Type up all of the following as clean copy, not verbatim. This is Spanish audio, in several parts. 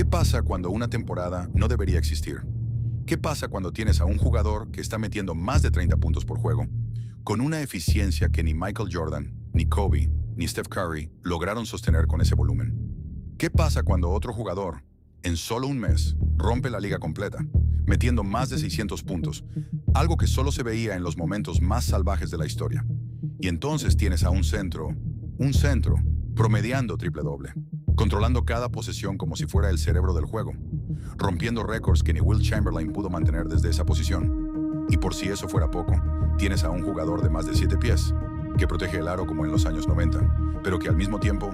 ¿Qué pasa cuando una temporada no debería existir? ¿Qué pasa cuando tienes a un jugador que está metiendo más de 30 puntos por juego, con una eficiencia que ni Michael Jordan, ni Kobe, ni Steph Curry lograron sostener con ese volumen? ¿Qué pasa cuando otro jugador, en solo un mes, rompe la liga completa, metiendo más de 600 puntos, algo que solo se veía en los momentos más salvajes de la historia? Y entonces tienes a un centro, promediando triple-doble, controlando cada posesión como si fuera el cerebro del juego, rompiendo récords que ni Will Chamberlain pudo mantener desde esa posición. Y por si eso fuera poco, tienes a un jugador de más de 7 pies, que protege el aro como en los años 90, pero que al mismo tiempo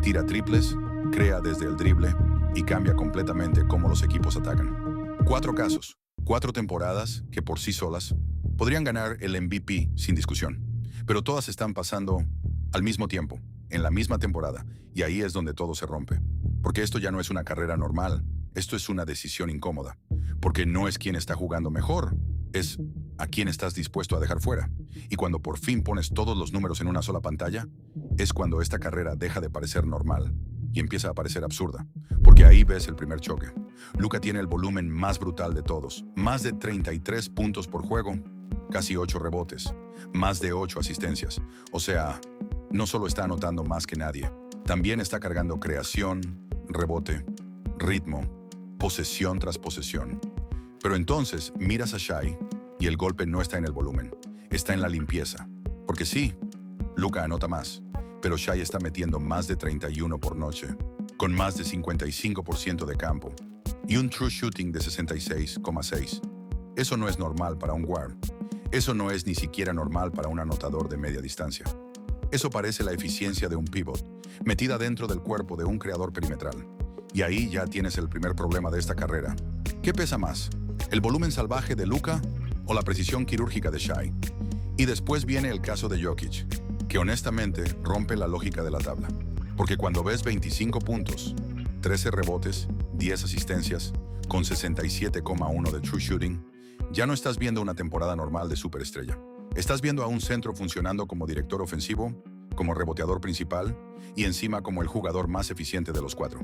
tira triples, crea desde el drible y cambia completamente cómo los equipos atacan. 4 casos, 4 temporadas que por sí solas podrían ganar el MVP sin discusión, pero todas están pasando al mismo tiempo, en la misma temporada, y ahí es donde todo se rompe. Porque esto ya no es una carrera normal, esto es una decisión incómoda. Porque no es quién está jugando mejor, es a quién estás dispuesto a dejar fuera. Y cuando por fin pones todos los números en una sola pantalla, es cuando esta carrera deja de parecer normal y empieza a parecer absurda. Porque ahí ves el primer choque. Luka tiene el volumen más brutal de todos, más de 33 puntos por juego, casi 8 rebotes, más de 8 asistencias. O sea, no solo está anotando más que nadie, también está cargando creación, rebote, ritmo, posesión tras posesión. Pero entonces miras a Shai y el golpe no está en el volumen, está en la limpieza. Porque sí, Luka anota más, pero Shai está metiendo más de 31 por noche, con más de 55% de campo y un true shooting de 66,6. Eso no es normal para un guard. Eso no es ni siquiera normal para un anotador de media distancia. Eso parece la eficiencia de un pivot, metida dentro del cuerpo de un creador perimetral. Y ahí ya tienes el primer problema de esta carrera. ¿Qué pesa más? ¿El volumen salvaje de Luka o la precisión quirúrgica de Shai? Y después viene el caso de Jokic, que honestamente rompe la lógica de la tabla. Porque cuando ves 25 puntos, 13 rebotes, 10 asistencias, con 67,1 de true shooting, ya no estás viendo una temporada normal de superestrella. Estás viendo a un centro funcionando como director ofensivo, como reboteador principal y encima como el jugador más eficiente de los 4.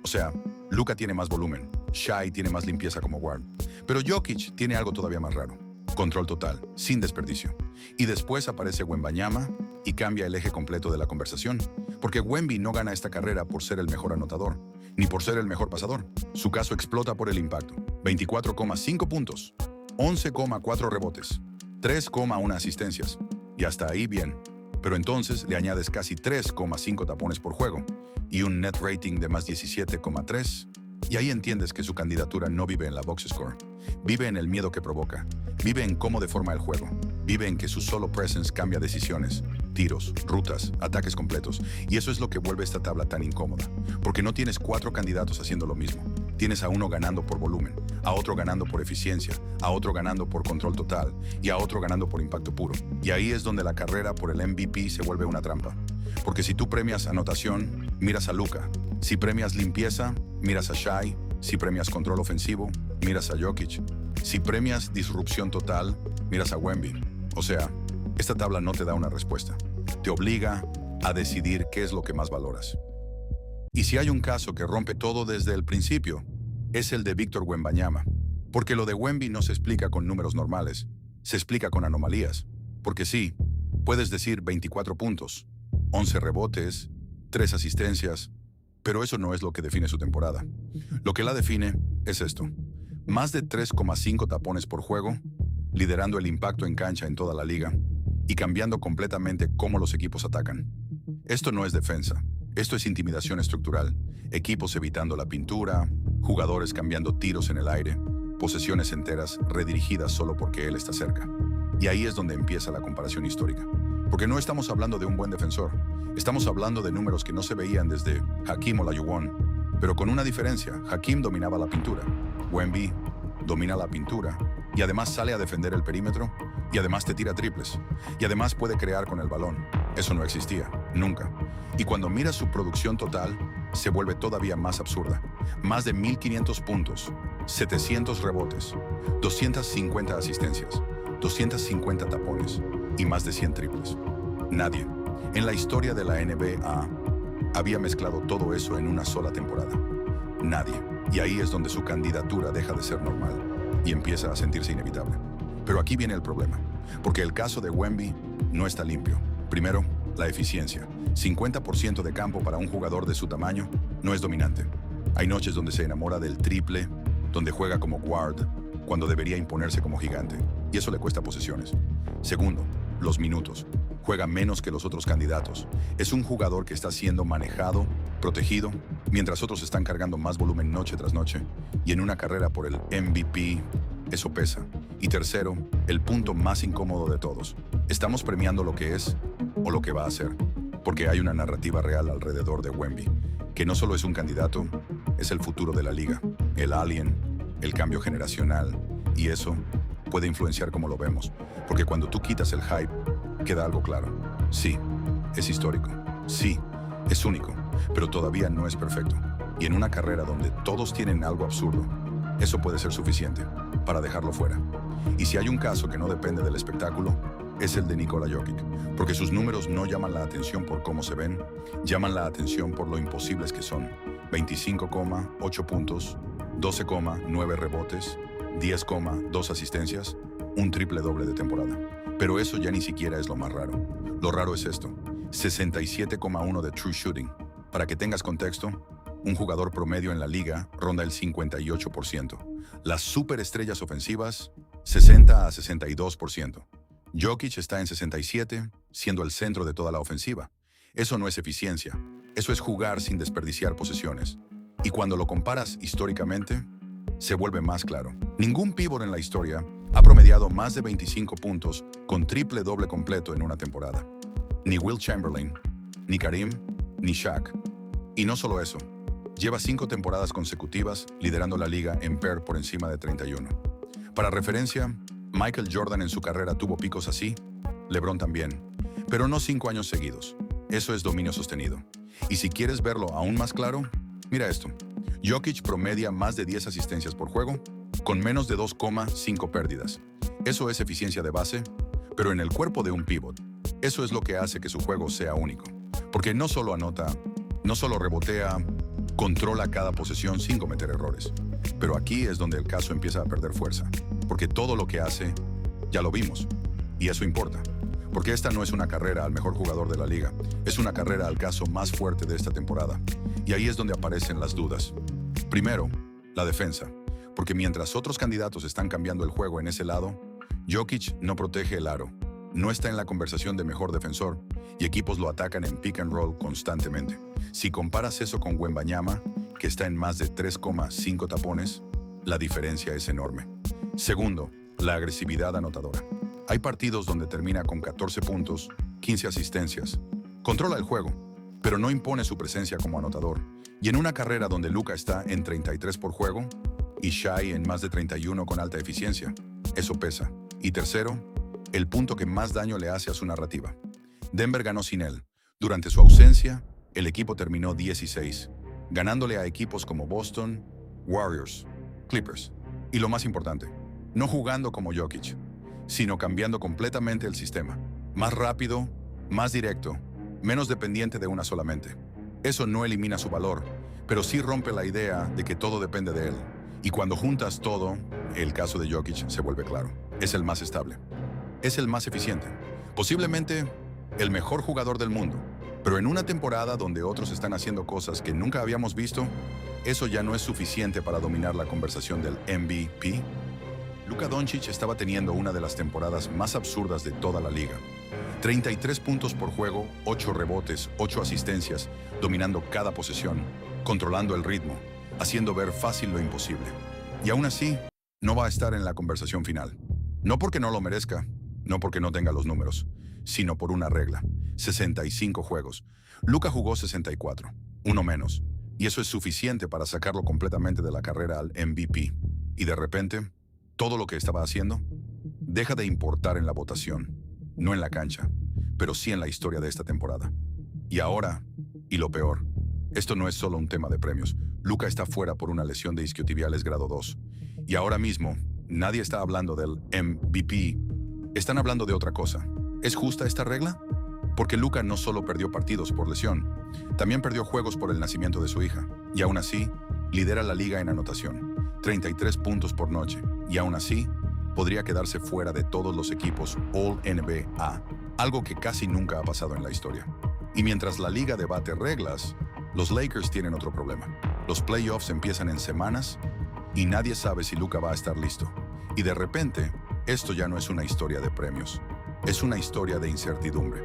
O sea, Luka tiene más volumen, Shai tiene más limpieza como guard, pero Jokic tiene algo todavía más raro: control total, sin desperdicio. Y después aparece Wembanyama y cambia el eje completo de la conversación, porque Wemby no gana esta carrera por ser el mejor anotador, ni por ser el mejor pasador. Su caso explota por el impacto: 24,5 puntos, 11,4 rebotes, 3,1 asistencias. Y hasta ahí bien. Pero entonces le añades casi 3,5 tapones por juego y un net rating de más 17,3. Y ahí entiendes que su candidatura no vive en la box score. Vive en el miedo que provoca. Vive en cómo deforma el juego. Vive en que su solo presence cambia decisiones, tiros, rutas, ataques completos. Y eso es lo que vuelve esta tabla tan incómoda. Porque no tienes 4 candidatos haciendo lo mismo. Tienes a uno ganando por volumen, a otro ganando por eficiencia, a otro ganando por control total y a otro ganando por impacto puro. Y ahí es donde la carrera por el MVP se vuelve una trampa. Porque si tú premias anotación, miras a Luka. Si premias limpieza, miras a Shai. Si premias control ofensivo, miras a Jokic. Si premias disrupción total, miras a Wemby. O sea, esta tabla no te da una respuesta. Te obliga a decidir qué es lo que más valoras. Y si hay un caso que rompe todo desde el principio, es el de Victor Wembanyama. Porque lo de Wemby no se explica con números normales, se explica con anomalías. Porque sí, puedes decir 24 puntos, 11 rebotes, 3 asistencias, pero eso no es lo que define su temporada. Lo que la define es esto: más de 3,5 tapones por juego, liderando el impacto en cancha en toda la liga y cambiando completamente cómo los equipos atacan. Esto no es defensa, esto es intimidación estructural. Equipos evitando la pintura, jugadores cambiando tiros en el aire, posesiones enteras redirigidas solo porque él está cerca. Y ahí es donde empieza la comparación histórica. Porque no estamos hablando de un buen defensor, estamos hablando de números que no se veían desde Hakeem Olajuwon. Pero con una diferencia: Hakeem dominaba la pintura, Wemby domina la pintura y además sale a defender el perímetro y además te tira triples y además puede crear con el balón. Eso no existía, nunca. Y cuando miras su producción total, se vuelve todavía más absurda. Más de 1,500 puntos, 700 rebotes, 250 asistencias, 250 tapones y más de 100 triples. Nadie en la historia de la NBA había mezclado todo eso en una sola temporada. Nadie. Y ahí es donde su candidatura deja de ser normal y empieza a sentirse inevitable. Pero aquí viene el problema, porque el caso de Wemby no está limpio. Primero, la eficiencia. 50% de campo para un jugador de su tamaño no es dominante. Hay noches donde se enamora del triple, donde juega como guard, cuando debería imponerse como gigante, y eso le cuesta posesiones. Segundo, los minutos. Juega menos que los otros candidatos. Es un jugador que está siendo manejado, protegido, mientras otros están cargando más volumen noche tras noche, y en una carrera por el MVP, eso pesa. Y tercero, el punto más incómodo de todos. Estamos premiando lo que es o lo que va a ser, porque hay una narrativa real alrededor de Wemby, que no solo es un candidato, es el futuro de la liga, el alien, el cambio generacional, y eso puede influenciar cómo lo vemos, porque cuando tú quitas el hype, queda algo claro. Sí, es histórico. Sí, es único, pero todavía no es perfecto. Y en una carrera donde todos tienen algo absurdo, eso puede ser suficiente para dejarlo fuera. Y si hay un caso que no depende del espectáculo, es el de Nikola Jokic, porque sus números no llaman la atención por cómo se ven, llaman la atención por lo imposibles que son. 25,8 puntos, 12,9 rebotes, 10,2 asistencias, un triple doble de temporada. Pero eso ya ni siquiera es lo más raro. Lo raro es esto, 67,1 de true shooting. Para que tengas contexto, un jugador promedio en la liga ronda el 58%. Las superestrellas ofensivas, 60 a 62%. Jokic está en 67, siendo el centro de toda la ofensiva. Eso no es eficiencia, eso es jugar sin desperdiciar posesiones. Y cuando lo comparas históricamente, se vuelve más claro. Ningún pívot en la historia ha promediado más de 25 puntos con triple doble completo en una temporada. Ni Will Chamberlain, ni Karim, ni Shaq. Y no solo eso, lleva 5 temporadas consecutivas liderando la liga en PER por encima de 31. Para referencia, Michael Jordan en su carrera tuvo picos así, LeBron también, pero no 5 años seguidos. Eso es dominio sostenido. Y si quieres verlo aún más claro, mira esto. Jokic promedia más de 10 asistencias por juego, con menos de 2,5 pérdidas. Eso es eficiencia de base, pero en el cuerpo de un pívot. Eso es lo que hace que su juego sea único. Porque no solo anota, no solo rebotea, controla cada posesión sin cometer errores. Pero aquí es donde el caso empieza a perder fuerza. Porque todo lo que hace, ya lo vimos. Y eso importa. Porque esta no es una carrera al mejor jugador de la liga. Es una carrera al caso más fuerte de esta temporada. Y ahí es donde aparecen las dudas. Primero, la defensa. Porque mientras otros candidatos están cambiando el juego en ese lado, Jokic no protege el aro. No está en la conversación de mejor defensor y equipos lo atacan en pick and roll constantemente. Si comparas eso con Wembanyama, que está en más de 3,5 tapones, la diferencia es enorme. Segundo, la agresividad anotadora. Hay partidos donde termina con 14 puntos, 15 asistencias. Controla el juego, pero no impone su presencia como anotador. Y en una carrera donde Luka está en 33 por juego y Shai en más de 31 con alta eficiencia, eso pesa. Y tercero, el punto que más daño le hace a su narrativa. Denver ganó sin él. Durante su ausencia, el equipo terminó 16, ganándole a equipos como Boston, Warriors, Clippers. Y lo más importante, no jugando como Jokic, sino cambiando completamente el sistema. Más rápido, más directo, menos dependiente de una solamente. Eso no elimina su valor, pero sí rompe la idea de que todo depende de él. Y cuando juntas todo, el caso de Jokic se vuelve claro. Es el más estable. Es el más eficiente. Posiblemente el mejor jugador del mundo. Pero en una temporada donde otros están haciendo cosas que nunca habíamos visto, eso ya no es suficiente para dominar la conversación del MVP. Luka Doncic estaba teniendo una de las temporadas más absurdas de toda la liga. 33 puntos por juego, 8 rebotes, 8 asistencias, dominando cada posesión, controlando el ritmo, haciendo ver fácil lo imposible. Y aún así, no va a estar en la conversación final. No porque no lo merezca, no porque no tenga los números, sino por una regla. 65 juegos. Luka jugó 64, uno menos. Y eso es suficiente para sacarlo completamente de la carrera al MVP. Y de repente, todo lo que estaba haciendo deja de importar en la votación. No en la cancha, pero sí en la historia de esta temporada. Y ahora, y lo peor, esto no es solo un tema de premios. Luka está fuera por una lesión de isquiotibiales grado 2. Y ahora mismo, nadie está hablando del MVP. Están hablando de otra cosa. ¿Es justa esta regla? Porque Luka no solo perdió partidos por lesión, también perdió juegos por el nacimiento de su hija. Y aún así, Lidera la liga en anotación, 33 puntos por noche, y aún así, podría quedarse fuera de todos los equipos All-NBA, algo que casi nunca ha pasado en la historia. Y mientras la liga debate reglas, los Lakers tienen otro problema. Los playoffs empiezan en semanas y nadie sabe si Luka va a estar listo. Y de repente, esto ya no es una historia de premios, es una historia de incertidumbre.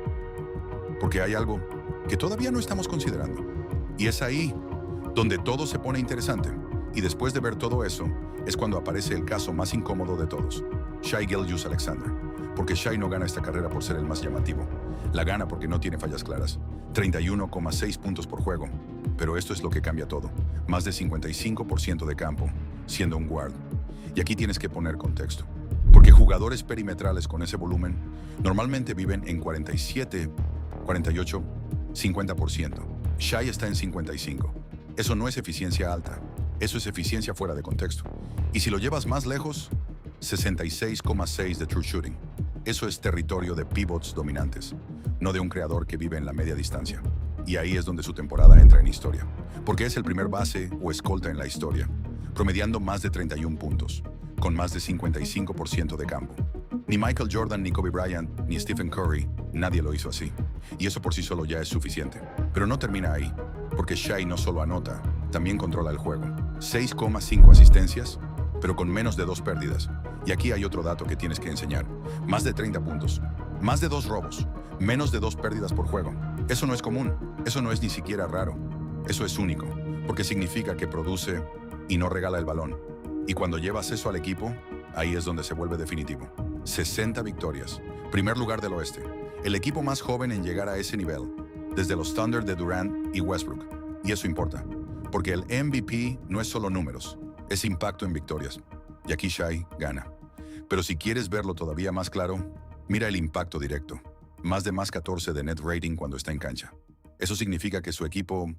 Porque hay algo que todavía no estamos considerando. Y es ahí donde todo se pone interesante. Y después de ver todo eso, es cuando aparece el caso más incómodo de todos, Shai Gilgeous-Alexander. Porque Shai no gana esta carrera por ser el más llamativo. La gana porque no tiene fallas claras. 31,6 puntos por juego. Pero esto es lo que cambia todo. Más de 55% de campo, siendo un guard. Y aquí tienes que poner contexto. Porque jugadores perimetrales con ese volumen normalmente viven en 47, 48, 50%. Shai está en 55. Eso no es eficiencia alta. Eso es eficiencia fuera de contexto. Y si lo llevas más lejos, 66,6 de true shooting. Eso es territorio de pivots dominantes, no de un creador que vive en la media distancia. Y ahí es donde su temporada entra en historia. Porque es el primer base o escolta en la historia, promediando más de 31 puntos, con más de 55% de campo. Ni Michael Jordan, ni Kobe Bryant, ni Stephen Curry, nadie lo hizo así. Y eso por sí solo ya es suficiente. Pero no termina ahí, porque Shai no solo anota, también controla el juego. 6,5 asistencias, pero con menos de 2 pérdidas. Y aquí hay otro dato que tienes que enseñar. Más de 30 puntos, más de 2 robos, menos de 2 pérdidas por juego. Eso no es común, eso no es ni siquiera raro. Eso es único, porque significa que produce y no regala el balón. Y cuando llevas eso al equipo, ahí es donde se vuelve definitivo. 60 victorias, primer lugar del oeste. El equipo más joven en llegar a ese nivel, desde los Thunder de Durant y Westbrook. Y eso importa, porque el MVP no es solo números, es impacto en victorias. Y aquí Shai gana. Pero si quieres verlo todavía más claro, mira el impacto directo. Más de más 14 de net rating cuando está en cancha. Eso significa que su equipo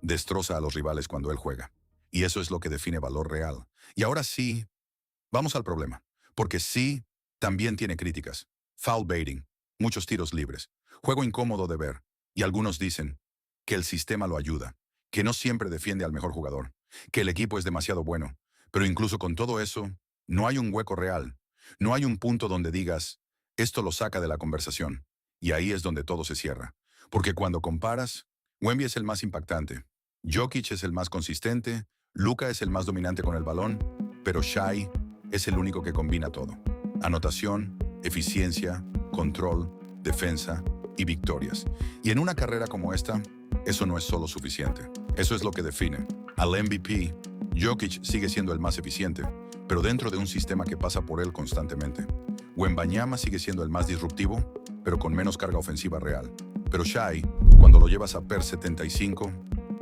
destroza a los rivales cuando él juega. Y eso es lo que define valor real. Y ahora sí, vamos al problema. Porque sí, también tiene críticas. Foul baiting, muchos tiros libres, juego incómodo de ver. Y algunos dicen que el sistema lo ayuda, que no siempre defiende al mejor jugador, que el equipo es demasiado bueno. Pero incluso con todo eso, no hay un hueco real. No hay un punto donde digas, esto lo saca de la conversación. Y ahí es donde todo se cierra. Porque cuando comparas, Wemby es el más impactante, Jokic es el más consistente, Luka es el más dominante con el balón, pero Shai es el único que combina todo. Anotación, eficiencia, control, defensa y victorias. Y en una carrera como esta, eso no es solo suficiente. Eso es lo que define. Al MVP, Jokic sigue siendo el más eficiente, pero dentro de un sistema que pasa por él constantemente. Wembanyama sigue siendo el más disruptivo, pero con menos carga ofensiva real. Pero Shai, cuando lo llevas a PER 75,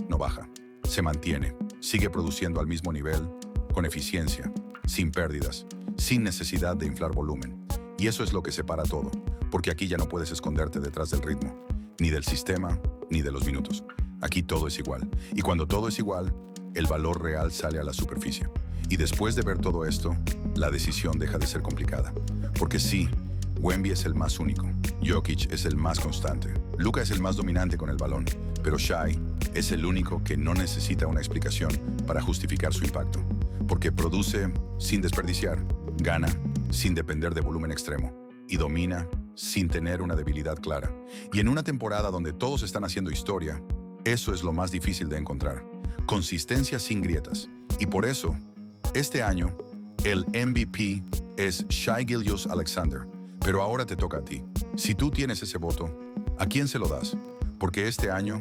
no baja. Se mantiene, sigue produciendo al mismo nivel, con eficiencia, sin pérdidas, sin necesidad de inflar volumen. Y eso es lo que separa todo, porque aquí ya no puedes esconderte detrás del ritmo, ni del sistema, ni de los minutos. Aquí todo es igual. Y cuando todo es igual, el valor real sale a la superficie. Y después de ver todo esto, la decisión deja de ser complicada. Porque sí, Wemby es el más único, Jokic es el más constante, Luka es el más dominante con el balón, pero Shai es el único que no necesita una explicación para justificar su impacto. Porque produce sin desperdiciar, gana sin depender de volumen extremo y domina sin tener una debilidad clara. Y en una temporada donde todos están haciendo historia, eso es lo más difícil de encontrar. Consistencia sin grietas. Y por eso, este año, el MVP es Shai Gilgeous-Alexander. Pero ahora te toca a ti. Si tú tienes ese voto, ¿a quién se lo das? Porque este año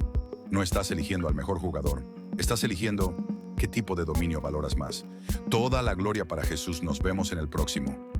no estás eligiendo al mejor jugador. Estás eligiendo qué tipo de dominio valoras más. Toda la gloria para Jesús. Nos vemos en el próximo.